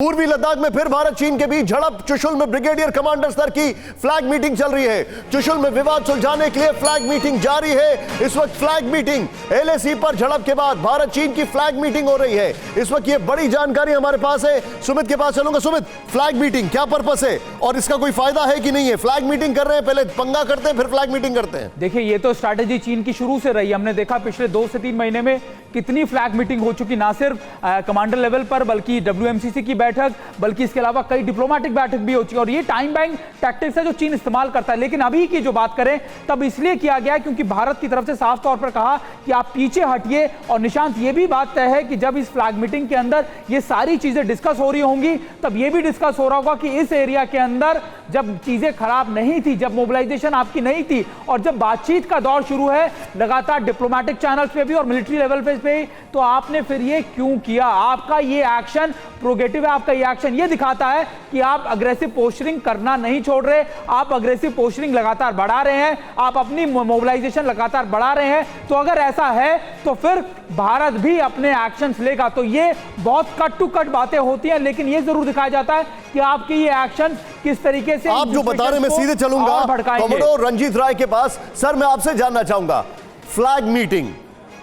पूर्वी लद्दाख में फिर भारत चीन के बीच झड़प। चुशुल में ब्रिगेडियर कमांडर स्तर की फ्लैग मीटिंग चल रही है। चुशुल में विवाद सुलझाने के लिए फ्लैग मीटिंग जारी है। इस वक्त फ्लैग मीटिंग एलएसी पर झड़प के बाद भारत चीन की फ्लैग मीटिंग हो रही है। इस वक्त ये बड़ी जानकारी हमारे पास है, सुमित के पास चलूंगा। सुमित, फ्लैग मीटिंग क्या पर्पस है और इसका कोई फायदा है कि नहीं है? फ्लैग मीटिंग कर रहे हैं, पहले पंगा करते हैं फिर फ्लैग मीटिंग करते हैं। देखिए, ये तो स्ट्रैटेजी चीन की शुरू से रही। हमने देखा पिछले 2 से 3 महीने में कितनी फ्लैग मीटिंग हो चुकी, ना सिर्फ कमांडर लेवल पर बल्कि WMCC की बैठक, बल्कि इसके अलावा कई डिप्लोमेटिक बैठक भी हो चुकी है। और ये टाइम बाइंग टैक्टिक्स है जो चीन इस्तेमाल करता है। लेकिन अभी की जो बात करें तब इसलिए किया गया क्योंकि भारत की तरफ से साफ तौर पर कहा कि आप पीछे हटिए। और निशांत, ये भी बात तय है कि जब इस फ्लैग मीटिंग के अंदर ये सारी चीजें डिस्कस हो रही होंगी तब ये भी डिस्कस हो रहा होगा कि इस एरिया के अंदर जब चीजें खराब नहीं थी, जब मोबिलाइजेशन आपकी नहीं थी और जब बातचीत का दौर शुरू है लगातार डिप्लोमेटिक चैनल्स पे भी और मिलिट्री लेवल पे भी, तो आपने फिर ये क्यों किया? आपका ये एक्शन प्रोगेटिव है। आपका ये एक्शन ये दिखाता है कि आप अग्रेसिव पोस्चरिंग करना नहीं छोड़ रहे, आप अग्रेसिव पोस्चरिंग लगातार बढ़ा रहे हैं, आप अपनी मोबिलाइजेशन लगातार बढ़ा रहे हैं। तो अगर ऐसा है तो फिर भारत भी अपने एक्शंस लेगा। तो ये बहुत कट टू कट बातें होती हैं, लेकिन ये जरूर दिखाया जाता है कि आपके ये एक्शन किस तरीके से आप जो बता रहे हैं मैं सीधे चलूंगा कमोडोर रंजीत राय के पास। सर, मैं आपसे जानना चाहूंगा, फ्लैग मीटिंग,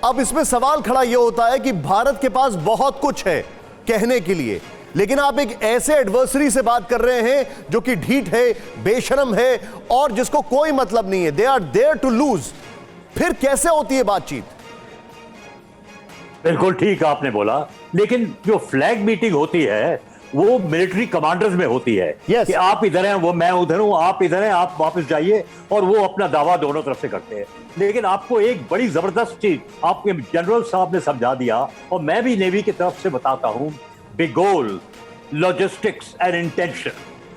अब इसमें सवाल खड़ा यह होता है कि भारत के पास बहुत कुछ है कहने के लिए, लेकिन आप एक ऐसे एडवर्सरी से बात कर रहे हैं जो कि ढीठ है, बेशरम है और जिसको कोई मतलब नहीं है। They are there to lose. फिर कैसे होती है बातचीत? बिल्कुल ठीक आपने बोला, लेकिन जो फ्लैग मीटिंग होती है वो मिलिट्री कमांडर्स में होती है। yes. कि आप इधर हैं, वो मैं उधर हूं, आप इधर हैं, आप वापस जाइए, और वो अपना दावा दोनों तरफ से करते हैं। लेकिन आपको एक बड़ी जबरदस्त चीज आपके जनरल साहब ने समझा दिया, और मैं भी नेवी की तरफ से बताता हूं, big goal, logistics and intention.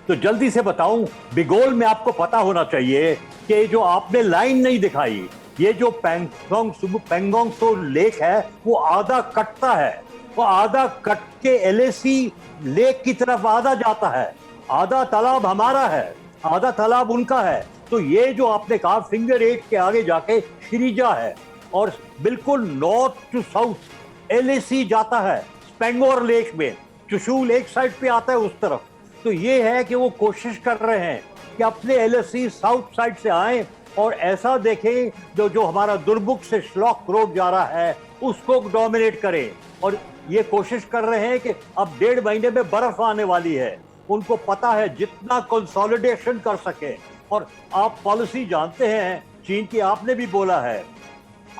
तो जल्दी से बताऊं, बिग गोल में आपको पता होना चाहिए कि जो आपने लाइन नहीं दिखाई, ये जो पेंगोंग सो लेक है वो आधा कटता है, वो आधा कट के एलएसी लेक की तरफ आधा जाता है। आधा तालाब हमारा है, आधा तालाब उनका है। तो ये जो आपने कहा फिंगर 8 के आगे जाके श्रीजा है, और बिल्कुल नॉर्थ टू साउथ एलएसी जाता है स्पेंगोर लेक में। चुशूल एक साइड पे आता है उस तरफ। तो ये है कि वो कोशिश कर रहे हैं कि अपने एलएसी साउथ साइड से आए और ऐसा देखें जो हमारा दुर्मुख से श्लॉक रोड जा रहा है उसको डोमिनेट करें। और ये कोशिश कर रहे हैं कि अब 1.5 महीने में बर्फ आने वाली है, उनको पता है जितना कंसोलिडेशन कर सके। और आप पॉलिसी जानते हैं चीन की, आपने भी बोला है,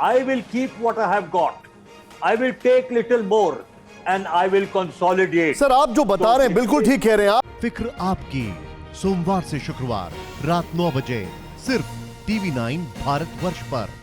I will keep what I have got, I will take little more and I will consolidate. Sir, आप जो बता रहे हैं बिल्कुल ठीक कह रहे हैं आप। फिक्र आपकी, सोमवार से शुक्रवार रात 9 बजे सिर्फ TV9 भारतवर्ष पर।